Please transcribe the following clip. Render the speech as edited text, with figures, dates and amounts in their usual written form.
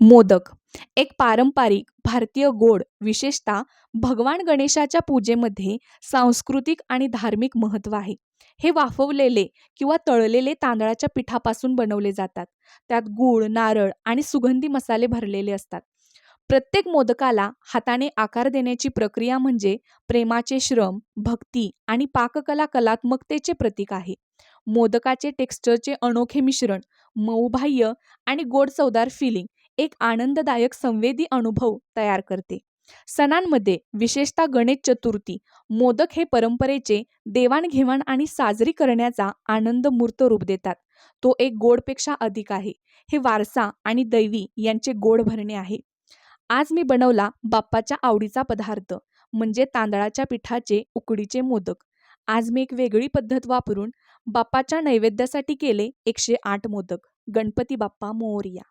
मोदक एक पारंपरिक भारतीय गोड, विशेषतः भगवान गणेशाच्या पूजेमध्ये सांस्कृतिक आणि धार्मिक महत्त्व आहे. हे वाफवलेले किंवा तळलेले तांदळाच्या पिठापासून बनवले जातात. त्यात गूळ, नारळ आणि सुगंधी मसाले भरलेले असतात. प्रत्येक मोदकाला हाताने आकार देण्याची प्रक्रिया म्हणजे प्रेमाचे श्रम, भक्ती आणि पाककला कलात्मकतेचे प्रतीक आहे. मोदकाचे टेक्स्चरचे अनोखे मिश्रण, मऊ बाह्य आणि गोड चवदार फिलिंग एक आनंददायक संवेदी अनुभव तयार करते. सणांमध्ये विशेषतः गणेश चतुर्थी मोदक हे परंपरेचे देवाणघेवाण आणि साजरी करण्याचा आनंद मूर्त रूप देतात. तो एक गोडपेक्षा अधिक आहे. हे वारसा आणि दैवी यांचे गोड भरणे आहे. आज मी बनवला बाप्पाच्या आवडीचा पदार्थ म्हणजे तांदळाच्या पिठाचे उकडीचे मोदक. आज मी एक वेगळी पद्धत वापरून बाप्पाच्या नैवेद्यासाठी केले 108 मोदक. गणपती बाप्पा मोरया.